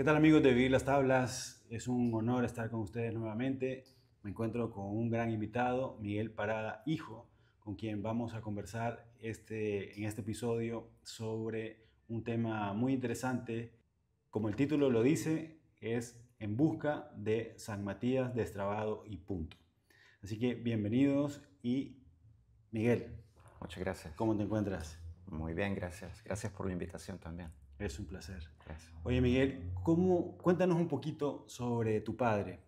¿Qué tal amigos de Vivir las Tablas? Es un honor estar con ustedes nuevamente. Me encuentro con un gran invitado, Miguel Parada, hijo, con quien vamos a conversar en este episodio sobre un tema muy interesante. Como el título lo dice, es En busca de San Matías destrabado y punto. Así que bienvenidos y Miguel, Muchas gracias. ¿cómo te encuentras? Muy bien, gracias. Gracias por la invitación también. Es un placer. Gracias. Oye, Miguel, cuéntanos un poquito sobre tu padre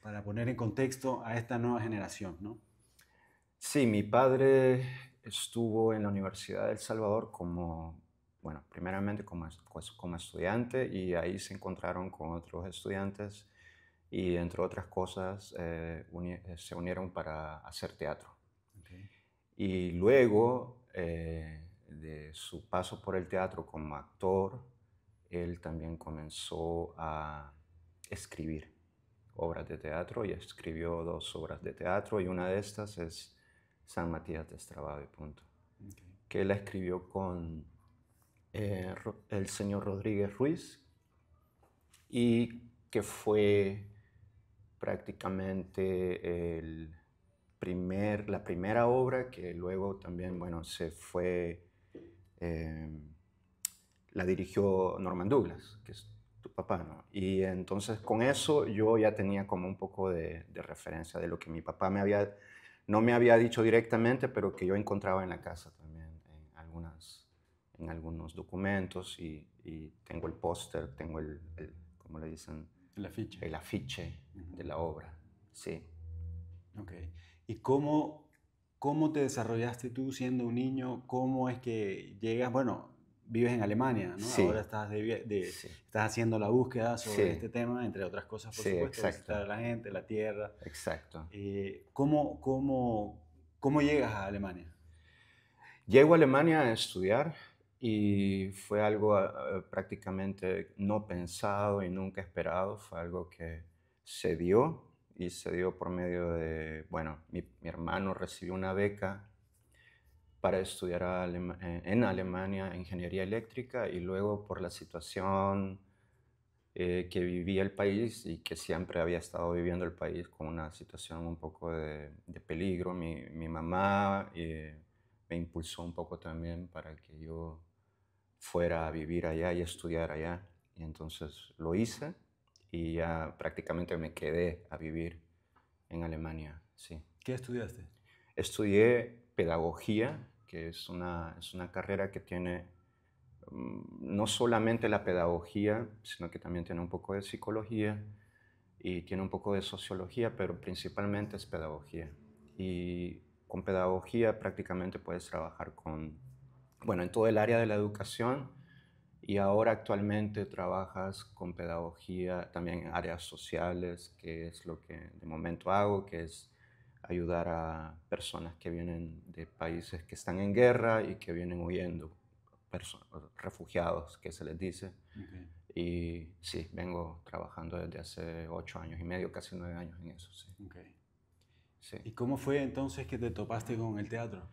para poner en contexto a esta nueva generación, ¿no? Sí, mi padre estuvo en la Universidad de El Salvador bueno, primeramente como estudiante y ahí se encontraron con otros estudiantes y entre otras cosas se unieron para hacer teatro. Okay. Y luego de su paso por el teatro como actor, él también comenzó a escribir obras de teatro y escribió 2 obras de teatro y una de estas es San Matías destrabado y punto, Okay. que él la escribió con el señor Rodríguez Ruiz y que fue prácticamente la primera obra que luego también, bueno, eh, la dirigió Norman Douglas, que es tu papá, ¿no? Y entonces con eso yo ya tenía como un poco de referencia de lo que mi papá no me había dicho directamente, pero que yo encontraba en la casa también, en algunos documentos y tengo el póster, tengo ¿cómo le dicen? El afiche. El afiche de la obra, sí. Ok. ¿Y cómo te desarrollaste tú siendo un niño? ¿Cómo es que llegas? Bueno, vives en Alemania, ¿no? Ahora Sí, sí, estás haciendo la búsqueda sobre este sí, tema, entre otras cosas, por sí, supuesto, visitar exacto, a la gente, la tierra. exacto. ¿Cómo llegas a Alemania? Llego a Alemania a estudiar y fue algo prácticamente no pensado y nunca esperado, fue algo que se dio y se dio por medio de, bueno, mi hermano recibió una beca para estudiar en Alemania ingeniería eléctrica y luego por la situación que vivía el país y que siempre había estado viviendo el país con una situación un poco de peligro. Mi mamá me impulsó un poco también para que yo fuera a vivir allá y estudiar allá. Y entonces lo hice y ya prácticamente me quedé a vivir en Alemania, sí. ¿Qué estudiaste? Estudié pedagogía, que es una carrera que tiene no solamente la pedagogía, sino que también tiene un poco de psicología y tiene un poco de sociología, pero principalmente es pedagogía. Y con pedagogía prácticamente puedes trabajar bueno, en todo el área de la educación y ahora actualmente trabajas con pedagogía también en áreas sociales, que es lo que de momento hago, que es ayudar a personas que vienen de países que están en guerra y que vienen huyendo, refugiados, que se les dice. Okay. Y sí, vengo trabajando desde hace 8 años y medio, casi 9 años en eso, sí. Okay. Sí, ¿Y cómo fue entonces que te topaste con el teatro?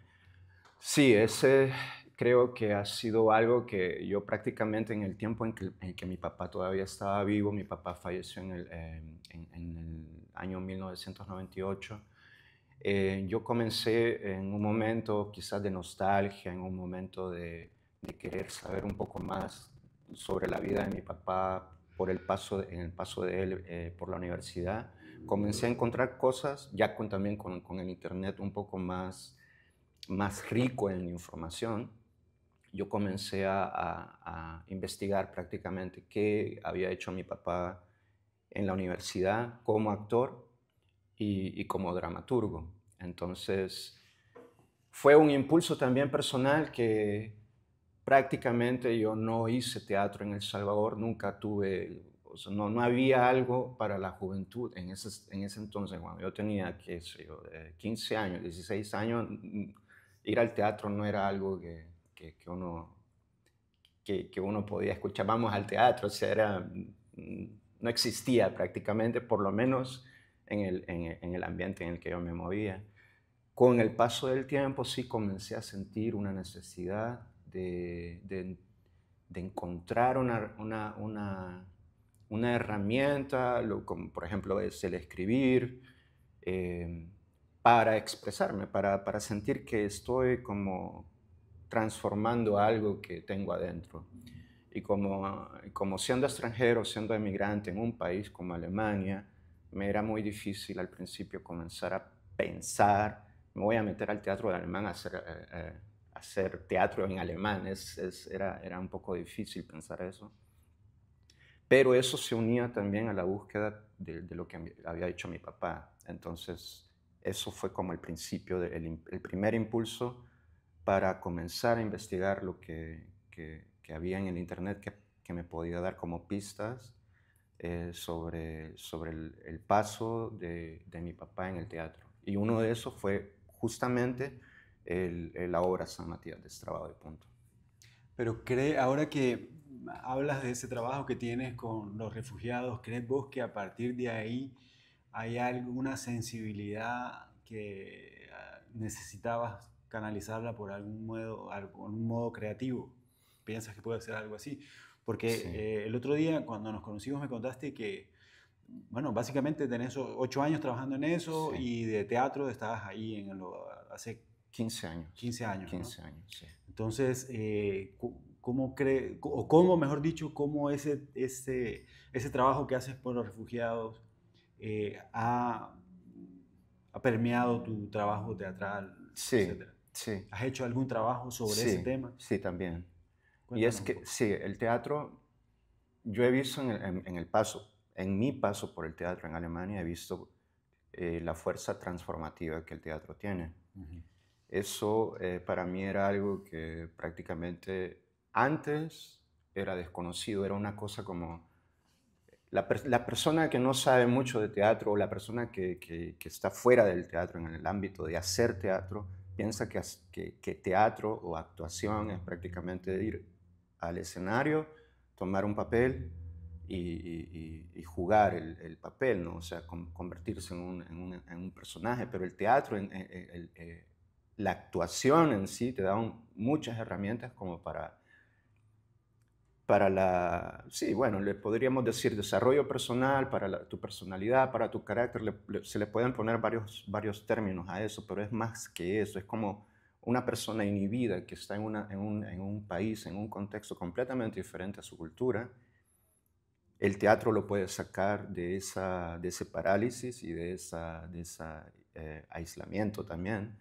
sí, ese creo que ha sido algo que yo prácticamente en el tiempo en que mi papá todavía estaba vivo, mi papá falleció en el año 1998. Yo comencé en un momento quizás de nostalgia, en un momento de querer saber un poco más sobre la vida de mi papá en el paso de él por la universidad. Comencé a encontrar cosas, ya también con el internet un poco más rico en información. Yo comencé a investigar prácticamente qué había hecho mi papá en la universidad como actor y como dramaturgo. Entonces, fue un impulso también personal que prácticamente yo no hice teatro en El Salvador, nunca tuve, o sea, no había algo para la juventud en ese entonces, cuando yo tenía, qué sé yo, 15 años, 16 años, ir al teatro no era algo que uno podía escuchar, vamos al teatro, o sea, no existía prácticamente, por lo menos en el ambiente en el que yo me movía. Con el paso del tiempo sí comencé a sentir una necesidad de encontrar una herramienta, como por ejemplo es el escribir, eh, para expresarme, para sentir que estoy como transformando algo que tengo adentro. Y como siendo extranjero, siendo emigrante en un país como Alemania, me era muy difícil al principio comenzar a pensar, me voy a meter al teatro de alemán a hacer teatro en alemán. Era un poco difícil pensar eso. Pero eso se unía también a la búsqueda de lo que había hecho mi papá. Entonces, eso fue como el principio, el primer impulso para comenzar a investigar lo que había en el Internet que me podía dar como pistas sobre el paso de mi papá en el teatro. Y uno de esos fue justamente la obra San Matías de Estrabado y Punto. Pero ahora que hablas de ese trabajo que tienes con los refugiados, ¿crees vos que a partir de ahí hay alguna sensibilidad que necesitabas canalizarla por algún modo creativo? ¿Piensas que puede ser algo así? Porque Sí, el otro día cuando nos conocimos me contaste que, bueno, básicamente tenés 8 años trabajando en eso sí. y de teatro estabas ahí hace 15 años. 15 años, ¿no? 15 años, sí. Entonces, ¿cómo cree, o cómo, mejor dicho, cómo ese trabajo que haces por los refugiados ha permeado tu trabajo teatral, Sí, etcétera? sí, ¿Has hecho algún trabajo sobre ese sí, tema? sí, también. Y es Cuéntanos un que, poco. sí, el teatro, yo he visto en mi paso por el teatro en Alemania, he visto la fuerza transformativa que el teatro tiene. Ujú. Eso para mí era algo que prácticamente antes era desconocido, era una cosa como la persona que no sabe mucho de teatro o la persona que está fuera del teatro, en el ámbito de hacer teatro, piensa que teatro o actuación es prácticamente ir al escenario, tomar un papel y jugar el papel, ¿no? O sea, convertirse en un personaje. Pero el teatro, la actuación en sí, te da muchas herramientas como sí, bueno, le podríamos decir desarrollo personal, para tu personalidad, para tu carácter, se le pueden poner varios términos a eso, pero es más que eso, es como una persona inhibida que está en un país, en un contexto completamente diferente a su cultura. El teatro lo puede sacar de ese parálisis y de ese aislamiento también,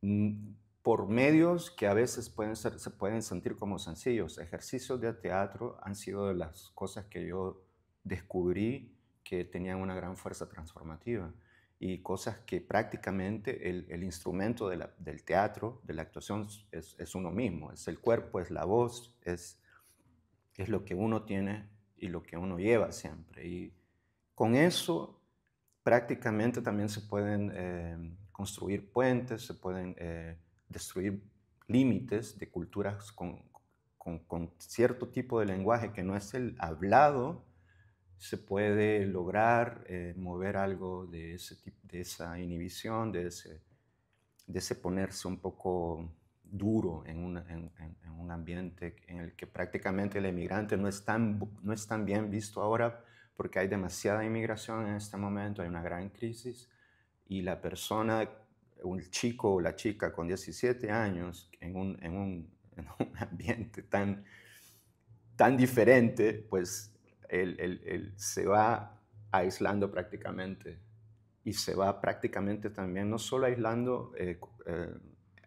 mm, por medios que a veces se pueden sentir como sencillos. Ejercicios de teatro han sido de las cosas que yo descubrí que tenían una gran fuerza transformativa, y cosas que prácticamente el instrumento del teatro, de la actuación, es uno mismo, es el cuerpo, es la voz, es lo que uno tiene y lo que uno lleva siempre. Y con eso prácticamente también se pueden construir puentes, se pueden destruir límites de culturas con cierto tipo de lenguaje que no es el hablado. Se puede lograr mover algo de esa inhibición, de ese ponerse un poco duro en un ambiente en el que prácticamente el emigrante no es tan bien visto ahora, porque hay demasiada inmigración en este momento, hay una gran crisis, y la persona, un chico o la chica con 17 años en un ambiente tan diferente, pues él se va aislando prácticamente, y se va prácticamente también no solo aislando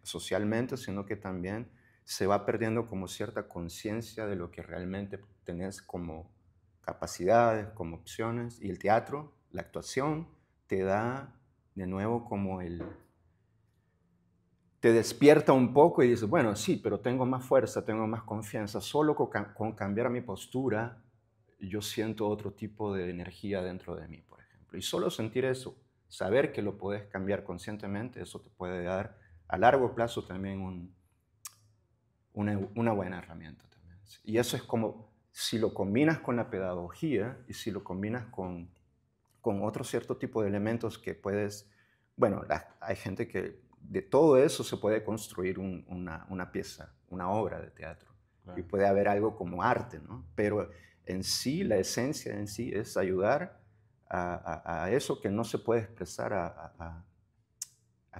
socialmente, sino que también se va perdiendo como cierta conciencia de lo que realmente tenés como capacidades, como opciones. Y el teatro, la actuación, te da de nuevo como te despierta un poco y dices, bueno, sí, pero tengo más fuerza, tengo más confianza. Solo con cambiar mi postura, yo siento otro tipo de energía dentro de mí, por ejemplo. Y solo sentir eso, saber que lo puedes cambiar conscientemente, eso te puede dar a largo plazo también una buena herramienta también. Y eso es como, si lo combinas con la pedagogía y si lo combinas con otro cierto tipo de elementos que puedes, bueno, hay gente que de todo eso se puede construir una pieza, una obra de teatro, y Claro. puede haber algo como arte, ¿no? Pero en sí, la esencia en sí es ayudar a eso que no se puede expresar, a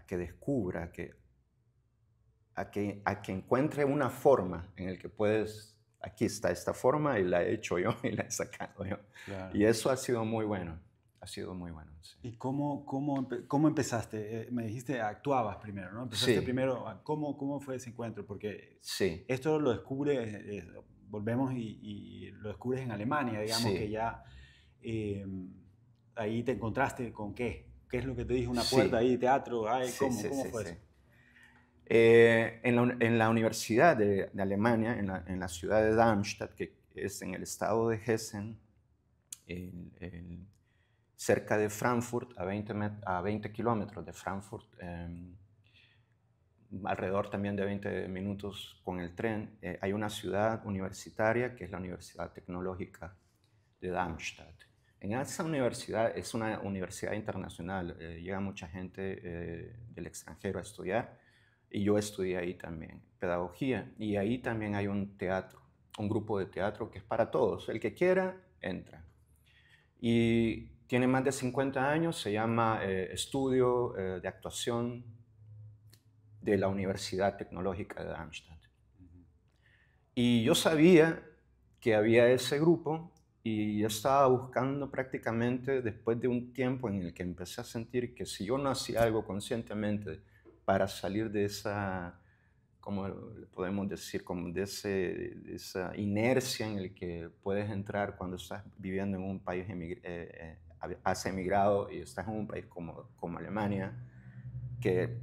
que descubra, a que encuentre una forma en el que puedes, aquí está esta forma y la he hecho yo y la he sacado yo. Claro. Y eso ha sido muy bueno, ha sido muy bueno, sí. ¿Y cómo empezaste? Me dijiste actuabas primero, ¿no? Empezaste Sí, primero, ¿cómo fue ese encuentro? Porque sí, esto lo descubres, volvemos y lo descubres en Alemania, digamos que sí, ya eh, ahí te encontraste con qué. ¿Qué es lo que te dijo una puerta sí, ahí, teatro? Ay, sí, ¿cómo? sí, ¿Cómo sí, fue sí. eso? En la Universidad de Alemania, en la ciudad de Darmstadt, que es en el estado de Hessen, cerca de Frankfurt, a 20 kilómetros de Frankfurt, alrededor también de 20 minutos con el tren, hay una ciudad universitaria que es la Universidad Tecnológica de Darmstadt. En esa universidad, es una universidad internacional, llega mucha gente del extranjero a estudiar, y yo estudié ahí también pedagogía, y ahí también hay un teatro, un grupo de teatro que es para todos, el que quiera entra. Y tiene más de 50 años, se llama Estudio de Actuación de la Universidad Tecnológica de Darmstadt. Y yo sabía que había ese grupo y yo estaba buscando prácticamente después de un tiempo en el que empecé a sentir que si yo no hacía algo conscientemente para salir de esa, como podemos decir, como de esa inercia en el que puedes entrar cuando estás viviendo en un país, has emigrado y estás en un país como Alemania, que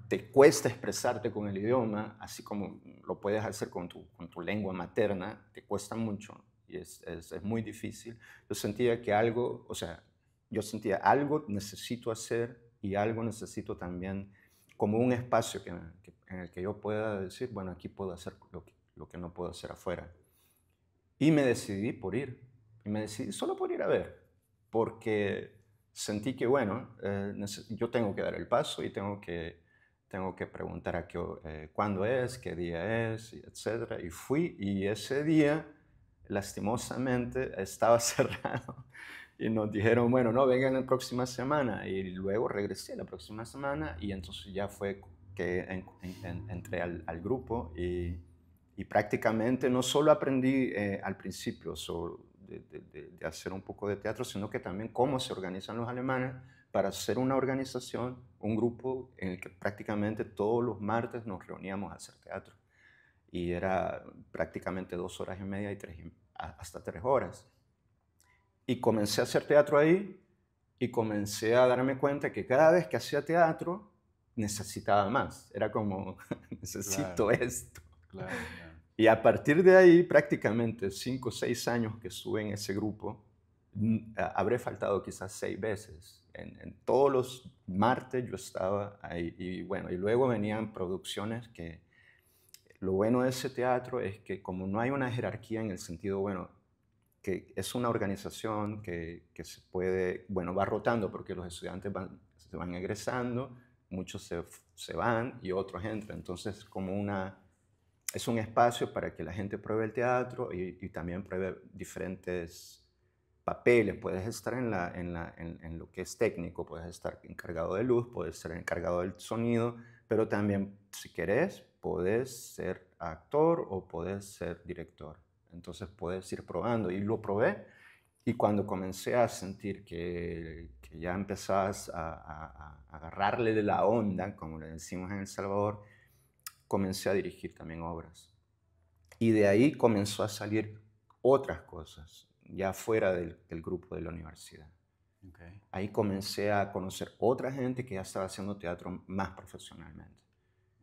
te cuesta expresarte con el idioma, así como lo puedes hacer con tu lengua materna, te cuesta mucho y es muy difícil. Yo sentía que algo, o sea, yo sentía algo necesito hacer y algo necesito también como un espacio en el que yo pueda decir, bueno, aquí puedo hacer lo que no puedo hacer afuera. Y me decidí por ir. Y me decidí solo por ir a ver. Porque sentí que, bueno, yo tengo que dar el paso y tengo que preguntar cuándo es, qué día es, etc. Y fui y ese día, lastimosamente, estaba cerrado. Y nos dijeron, bueno, no, vengan la próxima semana. Y luego regresé la próxima semana y entonces ya fue que entré al grupo y prácticamente no solo aprendí al principio de hacer un poco de teatro, sino que también cómo se organizan los alemanes para hacer una organización, un grupo en el que prácticamente todos los martes nos reuníamos a hacer teatro. Y era prácticamente 2 horas y media hasta 3 horas. Y comencé a hacer teatro ahí y comencé a darme cuenta que cada vez que hacía teatro necesitaba más. Era como, necesito Claro, esto. claro, claro. Y a partir de ahí, prácticamente 5 o 6 años que estuve en ese grupo, habré faltado quizás 6 veces. En todos los martes yo estaba ahí. Y bueno, y luego venían producciones que lo bueno de ese teatro es que como no hay una jerarquía en el sentido, bueno, que es una organización que se puede, bueno, va rotando porque los estudiantes se van egresando, muchos se van y otros entran. Entonces, es un espacio para que la gente pruebe el teatro y también pruebe diferentes papeles. Puedes estar en lo que es técnico, puedes estar encargado de luz, puedes ser encargado del sonido, pero también, si querés, puedes ser actor o puedes ser director. Entonces puedes ir probando. Y lo probé. Y cuando comencé a sentir que ya empezabas a agarrarle de la onda, como le decimos en El Salvador, comencé a dirigir también obras. Y de ahí comenzó a salir otras cosas, ya fuera del grupo de la universidad. Okay. Ahí comencé a conocer otra gente que ya estaba haciendo teatro más profesionalmente.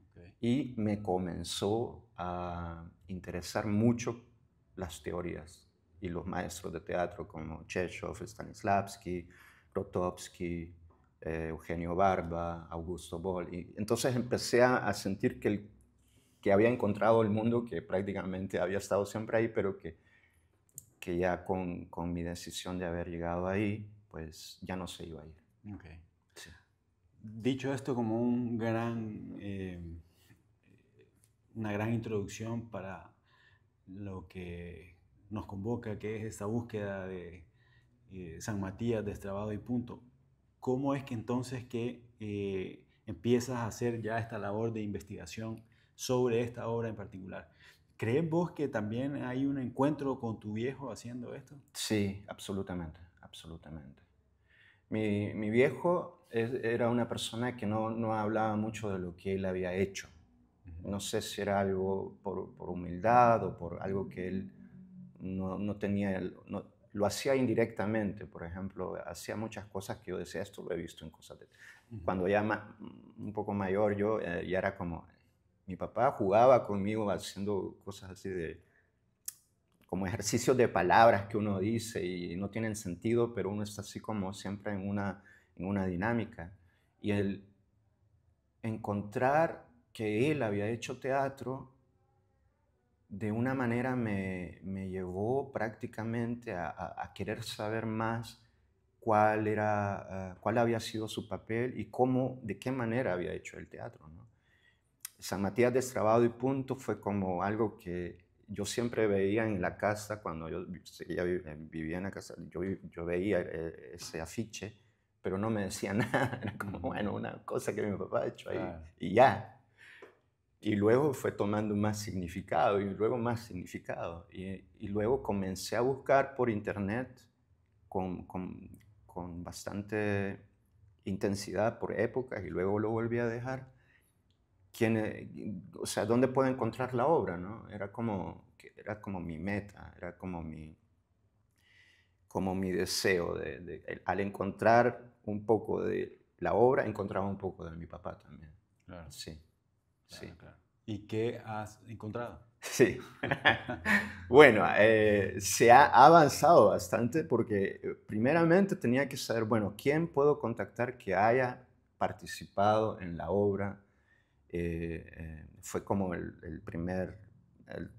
Okay. Y me comenzó a interesar mucho las teorías y los maestros de teatro como Tchekhov, Stanislavski, Grotowski, Eugenio Barba, Augusto Boll. Y entonces empecé a sentir que había encontrado el mundo que prácticamente había estado siempre ahí, pero que ya con mi decisión de haber llegado ahí, pues ya no se iba a ir. Okay. Sí. Dicho esto como una gran introducción para lo que nos convoca, que es esta búsqueda de San Matías, Destrabado y Punto. ¿Cómo es que entonces empiezas a hacer ya esta labor de investigación sobre esta obra en particular? ¿Crees vos que también hay un encuentro con tu viejo haciendo esto? Sí, absolutamente, absolutamente. Mi viejo era una persona que no hablaba mucho de lo que él había hecho. No sé si era algo por humildad o por algo que él no tenía, lo hacía indirectamente. Por ejemplo, hacía muchas cosas que yo decía, esto lo he visto en cosas de... Cuando ya un poco mayor yo, ya era como, mi papá jugaba conmigo haciendo cosas así como ejercicios de palabras que uno dice y no tienen sentido, pero uno está así como siempre en una dinámica. Y el encontrar que él había hecho teatro de una manera me llevó prácticamente a querer saber más cuál había sido su papel y de qué manera había hecho el teatro, ¿no? San Matías Destrabado y Punto fue como algo que yo siempre veía en la casa, cuando yo vivía en la casa, yo veía ese afiche, pero no me decía nada, era como, bueno, una cosa que mi papá ha hecho ahí, Claro. y ya. Y luego fue tomando más significado y luego más significado. Y luego comencé a buscar por internet con, con, con bastante intensidad por épocas y luego lo volví a dejar. O sea, ¿dónde puedo encontrar la obra, no? Era como mi meta, era como mi deseo. Al encontrar un poco de la obra, encontraba un poco de mi papá también. Claro, Sí, claro, sí. claro. ¿Y qué has encontrado? Sí. Bueno, se ha avanzado bastante porque primeramente tenía que saber, bueno, ¿quién puedo contactar que haya participado en la obra? Fue como el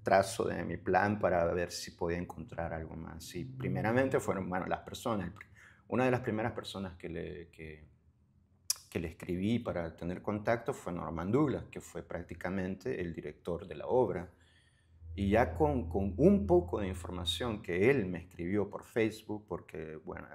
trazo de mi plan para ver si podía encontrar algo más. Y primeramente fueron, bueno, las personas. Una de las primeras personas que le escribí para tener contacto fue Norman Douglas, que fue prácticamente el director de la obra. Y ya con un poco de información que él me escribió por Facebook, porque, bueno,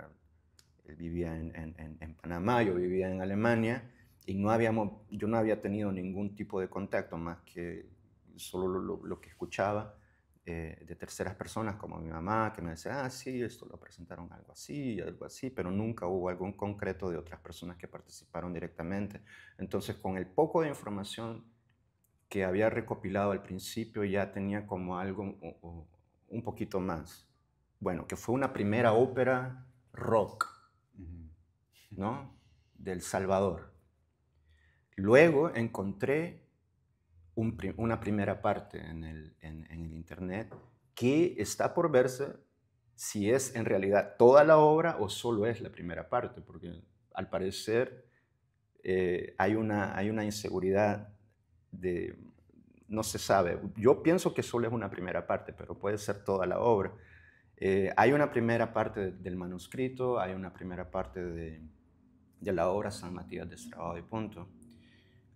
él vivía en Panamá, yo vivía en Alemania, y yo no había tenido ningún tipo de contacto más que solo lo que escuchaba de terceras personas, como mi mamá, que me decía, sí, esto lo presentaron algo así, pero nunca hubo algo en concreto de otras personas que participaron directamente. Entonces, con el poco de información que había recopilado al principio ya tenía como algo un poquito más. Bueno, que fue una primera ópera rock, ¿no? Del Salvador. Luego encontré una primera parte en el internet que está por verse si es en realidad toda la obra o solo es la primera parte, porque al parecer hay una inseguridad de, no se sabe. Yo pienso que solo es una primera parte, pero puede ser toda la obra. Hay una primera parte del manuscrito, hay una primera parte de la obra San Matías Destrabado y Punto.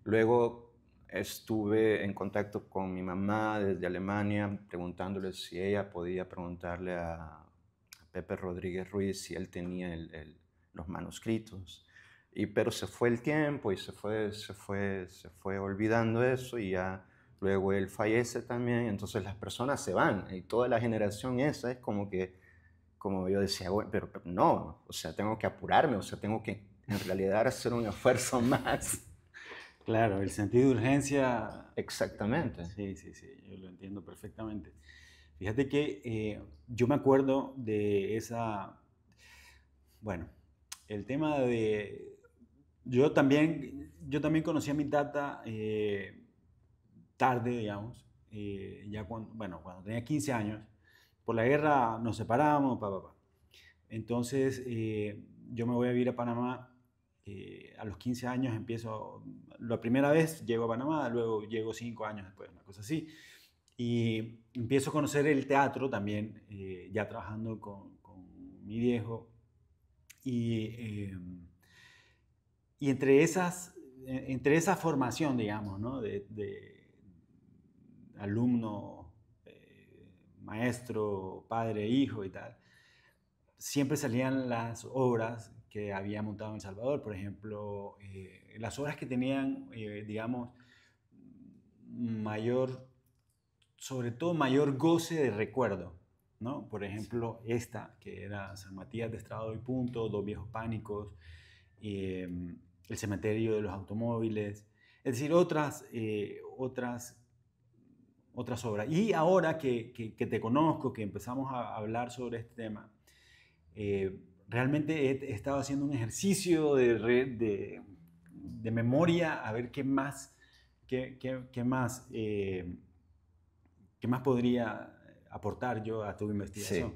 Luego estuve en contacto con mi mamá desde Alemania, preguntándole si ella podía preguntarle a Pepe Rodríguez Ruiz si él tenía los manuscritos. Pero se fue el tiempo y se fue olvidando eso y ya luego él fallece también, entonces las personas se van y toda la generación esa es como yo decía, bueno, pero no, o sea, tengo que apurarme, o sea, tengo que en realidad hacer un esfuerzo más. Claro, el sentido de urgencia. Exactamente. Sí, sí, sí, yo lo entiendo perfectamente. Fíjate que yo me acuerdo de bueno, el tema de, yo también conocí a mi tata tarde, digamos, ya cuando tenía 15 años, por la guerra nos separamos, papá. Entonces, yo me voy a vivir a Panamá. A los 15 años empiezo, la primera vez llego a Panamá, luego llego 5 años después, una cosa así. Y empiezo a conocer el teatro también, ya trabajando con mi viejo. Y, y entre esa formación, digamos, ¿no? de alumno maestro, padre, hijo y tal, siempre salían las obras que había montado en El Salvador. Por ejemplo, las obras que tenían, digamos, mayor, sobre todo mayor goce de recuerdo, ¿no? Por ejemplo, esta, que era San Matías de Estrado y Punto, Dos Viejos Pánicos, eh, El Cementerio de los Automóviles, es decir, otras obras. Y ahora que te conozco, que empezamos a hablar sobre este tema, realmente he estado haciendo un ejercicio de memoria a ver qué más, qué más podría aportar yo a tu investigación.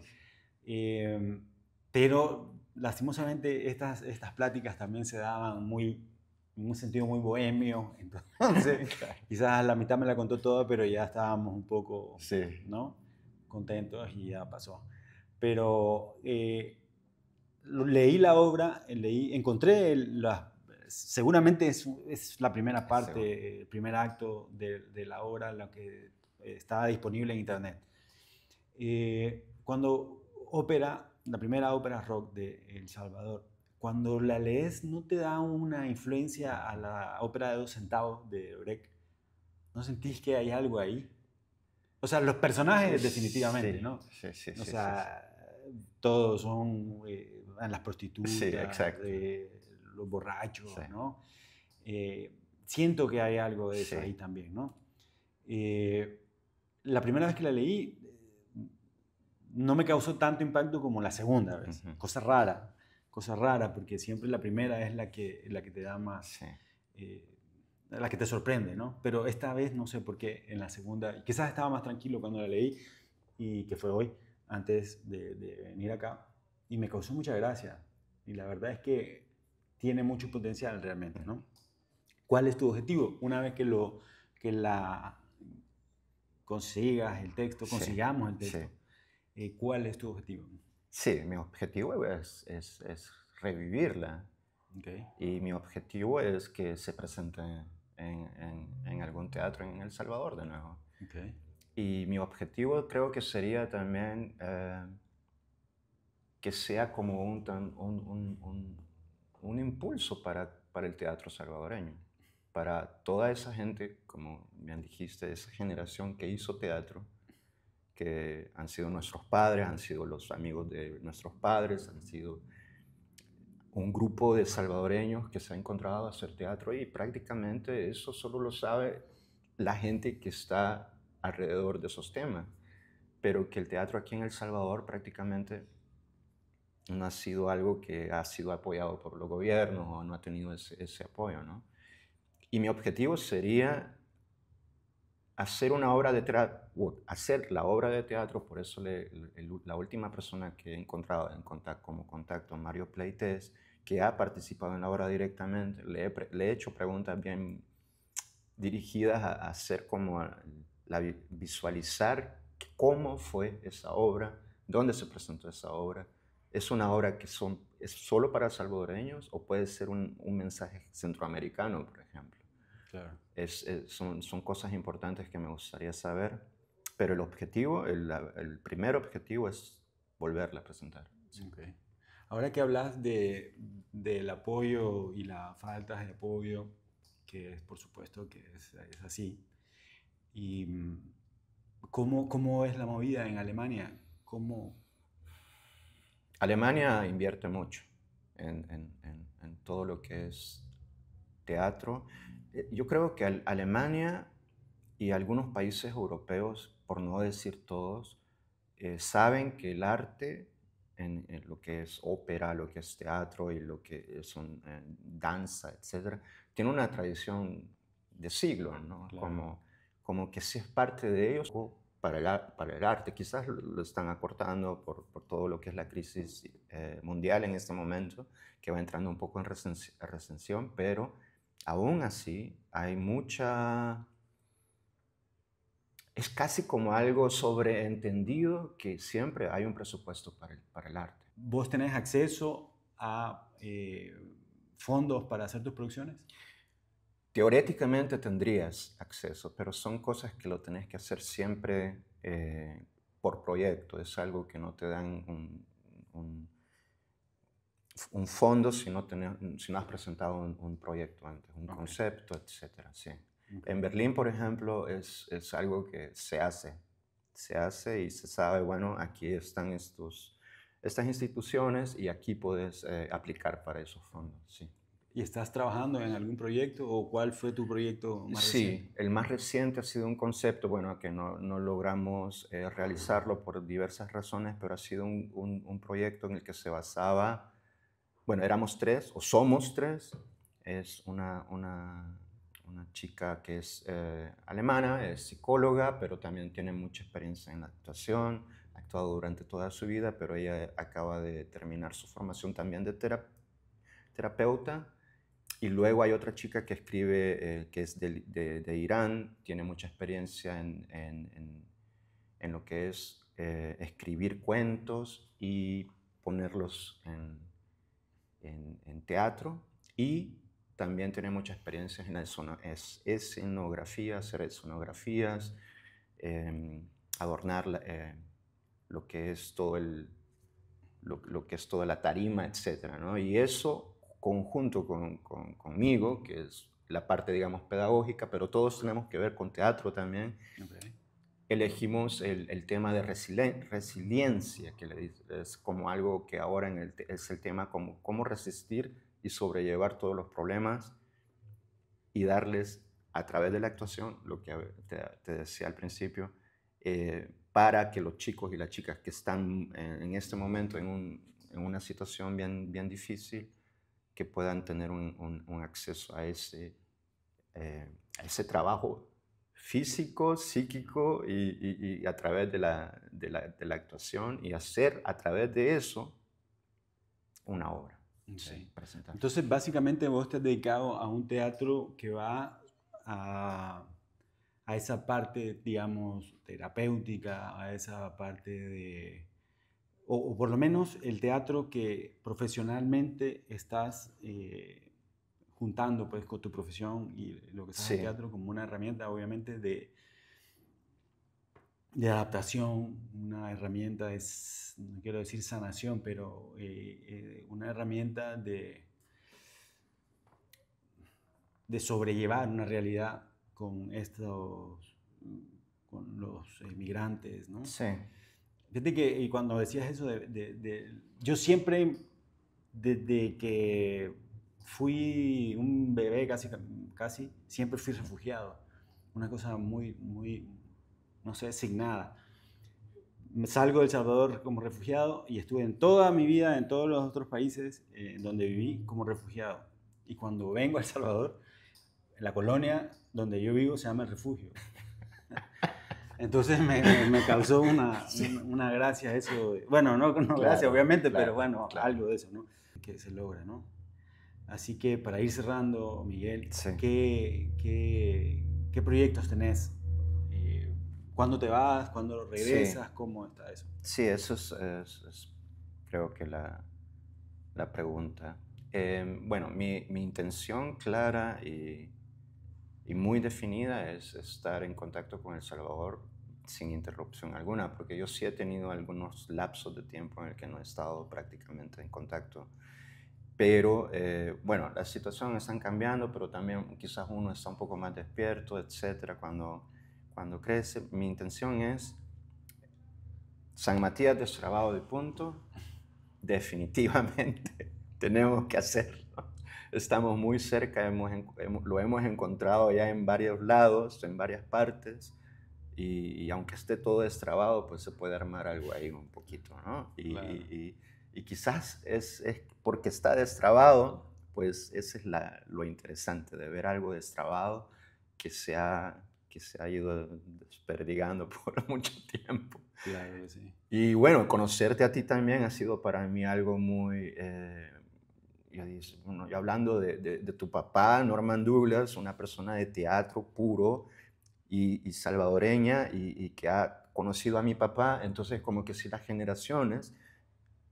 Sí. Pero lastimosamente estas pláticas también se daban en un sentido muy bohemio, entonces quizás la mitad me la contó toda, pero ya estábamos un poco, Sí. ¿no? Contentos y ya pasó. Pero leí la obra, encontré seguramente es la primera parte, el primer acto de la obra, la que estaba disponible en internet. Cuando la primera ópera rock de El Salvador, cuando la lees, ¿no te da una influencia a la ópera de 2 centavos de Brecht? ¿No sentís que hay algo ahí? O sea, los personajes definitivamente, Sí, ¿no? sí, sí, O sí, sea, todos son las prostitutas, sí, exacto. los borrachos, Sí, ¿no? Siento que hay algo de eso sí. ahí también, ¿no? La primera vez que la leí no me causó tanto impacto como la segunda vez. Ujú. Cosa rara, porque siempre la primera es la que te da más, Sí. la que te sorprende, ¿no? Pero esta vez no sé por qué en la segunda, quizás estaba más tranquilo cuando la leí, y que fue hoy, antes de venir acá, y me causó mucha gracia. Y la verdad es que tiene mucho potencial realmente, ¿no? ¿Cuál es tu objetivo? Una vez que la consigas el texto, Sí, consigamos el sí. texto, ¿cuál es tu objetivo? Sí, mi objetivo es revivirla Okay. y mi objetivo es que se presente en algún teatro en El Salvador de nuevo. Okay. Y mi objetivo creo que sería también que sea como un impulso para el teatro salvadoreño, para toda esa gente, como bien dijiste, esa generación que hizo teatro, que han sido nuestros padres, han sido los amigos de nuestros padres, han sido un grupo de salvadoreños que se ha encontrado a hacer teatro y prácticamente eso solo lo sabe la gente que está alrededor de esos temas, pero que el teatro aquí en El Salvador prácticamente no ha sido algo que ha sido apoyado por los gobiernos o no ha tenido ese apoyo, ¿no? Y mi objetivo sería hacer una obra de teatro, hacer la obra de teatro, por eso la última persona que he encontrado como contacto, Mario Pleites, que ha participado en la obra directamente, le he hecho preguntas bien dirigidas a hacer como visualizar cómo fue esa obra, dónde se presentó esa obra. ¿Es una obra que es solo para salvadoreños o puede ser un mensaje centroamericano, por ejemplo? Claro. Son cosas importantes que me gustaría saber, pero el objetivo, el primer objetivo es volverla a presentar. Sí. Okay. Ahora que hablas del apoyo y la falta de apoyo, que es por supuesto que es así, y ¿cómo es la movida en Alemania? ¿Cómo? Alemania invierte mucho en todo lo que es teatro. Yo creo que Alemania y algunos países europeos, por no decir todos, saben que el arte, en lo que es ópera, lo que es teatro y lo que son danza, etcétera, tiene una tradición de siglos, ¿no? Claro. Como que si es parte de ellos para el arte. Quizás lo están acortando por todo lo que es la crisis mundial en este momento, que va entrando un poco en recesión, pero aún así hay mucha... Es casi como algo sobreentendido que siempre hay un presupuesto para el arte. ¿Vos tenés acceso a fondos para hacer tus producciones? Teóricamente tendrías acceso, pero son cosas que lo tenés que hacer siempre por proyecto, es algo que no te dan un, un fondo si no, si no has presentado un proyecto antes, un concepto, etcétera, sí. En Berlín, por ejemplo, es algo que se hace y se sabe, bueno, aquí están estas instituciones y aquí puedes aplicar para esos fondos, sí. ¿Y estás trabajando en algún proyecto o cuál fue tu proyecto más reciente? Sí, el más reciente ha sido un concepto, bueno, que no logramos realizarlo por diversas razones, pero ha sido un proyecto en el que se basaba, bueno, éramos tres, o somos tres, es una chica que es alemana, es psicóloga, pero también tiene mucha experiencia en la actuación, ha actuado durante toda su vida, pero ella acaba de terminar su formación también de terapeuta. Y luego hay otra chica que escribe, que es de Irán, tiene mucha experiencia en lo que es escribir cuentos y ponerlos en teatro. Y también tiene mucha experiencia en la escenografía, hacer escenografías, adornar lo que es todo lo que es toda la tarima, etc., ¿no? Y eso conjunto conmigo, que es la parte, digamos, pedagógica, pero todos tenemos que ver con teatro también. Okay. Elegimos el tema de resiliencia, que es como algo que ahora es el tema como cómo resistir y sobrellevar todos los problemas y darles a través de la actuación, lo que te decía al principio, para que los chicos y las chicas que están en este momento en una situación bien difícil, que puedan tener un acceso a ese trabajo físico, psíquico y a través de la actuación, y hacer a través de eso una obra. Sí. Entonces, básicamente vos te has dedicado a un teatro que va a esa parte, digamos, terapéutica, a esa parte de... O por lo menos el teatro que profesionalmente estás juntando pues, con tu profesión y lo que estás en teatro como una herramienta, obviamente, de adaptación, una herramienta de, no quiero decir sanación, pero una herramienta de sobrellevar una realidad con con los migrantes, ¿no? Sí. Fíjate que y cuando decías eso yo siempre, desde que fui un bebé casi, siempre fui refugiado. Una cosa muy, no sé, asignada. Salgo de El Salvador como refugiado y estuve en toda mi vida en todos los otros países donde viví como refugiado. Y cuando vengo a El Salvador, en la colonia donde yo vivo se llama El Refugio. Entonces me causó una gracia eso. Bueno, no claro, gracia obviamente, claro, pero bueno, claro, algo de eso, ¿no? Que se logra, ¿no? Así que para ir cerrando, Miguel, sí. ¿Qué proyectos tenés? ¿Cuándo te vas? ¿Cuándo regresas? Sí. ¿Cómo está eso? Sí, eso es creo que la pregunta. Bueno, mi intención clara y muy definida es estar en contacto con El Salvador sin interrupción alguna, porque yo sí he tenido algunos lapsos de tiempo en el que no he estado prácticamente en contacto. Pero, bueno, las situaciones están cambiando, pero también quizás uno está un poco más despierto, etcétera, cuando crece. Mi intención es San Matías destrabado de punto, definitivamente tenemos que hacerlo. Estamos muy cerca, lo hemos encontrado ya en varios lados, en varias partes, y aunque esté todo destrabado, pues se puede armar algo ahí un poquito, ¿no? Claro. Y quizás es porque está destrabado, pues ese es lo interesante de ver algo destrabado que se ha ido desperdigando por mucho tiempo. Claro, sí. Y bueno, conocerte a ti también ha sido para mí algo muy... yo hablando de tu papá, Norman Douglas, una persona de teatro puro y salvadoreña y que ha conocido a mi papá, entonces como que si las generaciones,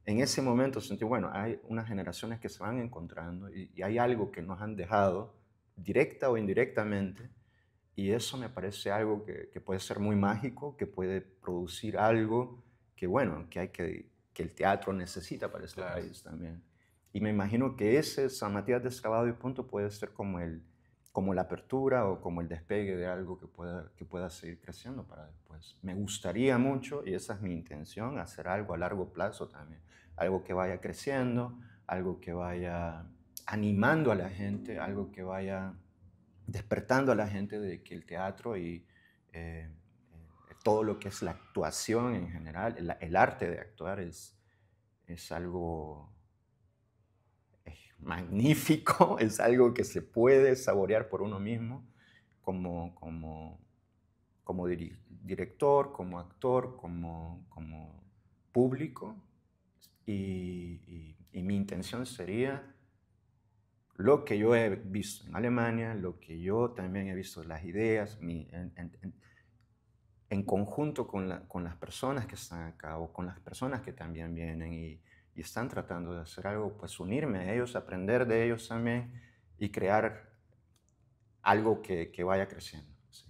en ese momento sentí, bueno, hay unas generaciones que se van encontrando y hay algo que nos han dejado, directa o indirectamente, Y eso me parece algo que puede ser muy mágico, que puede producir algo que, bueno, que el teatro necesita para este Claro. país también. Y me imagino que ese San Matías Desclavado y Punto puede ser como la apertura o como el despegue de algo que pueda seguir creciendo para después. Me gustaría mucho, y esa es mi intención, hacer algo a largo plazo también. Algo que vaya creciendo, algo que vaya animando a la gente, algo que vaya despertando a la gente de que el teatro y eh, todo lo que es la actuación en general, el arte de actuar es algo magnífico, es algo que se puede saborear por uno mismo como director, como actor, como público. Y mi intención sería lo que yo he visto en Alemania, lo que yo también he visto, las ideas, en conjunto con las personas que están acá o con las personas que también vienen y están tratando de hacer algo, pues unirme a ellos, aprender de ellos también y crear algo que vaya creciendo. Sí.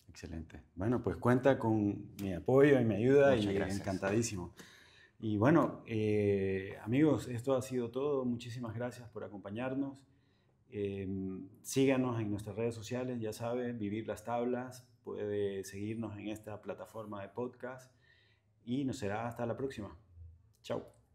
Excelente. Bueno, pues cuenta con mi apoyo y mi ayuda Muchas y gracias. encantadísimo. Y bueno, amigos, esto ha sido todo. Muchísimas gracias por acompañarnos. Síganos en nuestras redes sociales, ya saben, Vivir las Tablas. Puede seguirnos en esta plataforma de podcast y nos será hasta la próxima. Chao.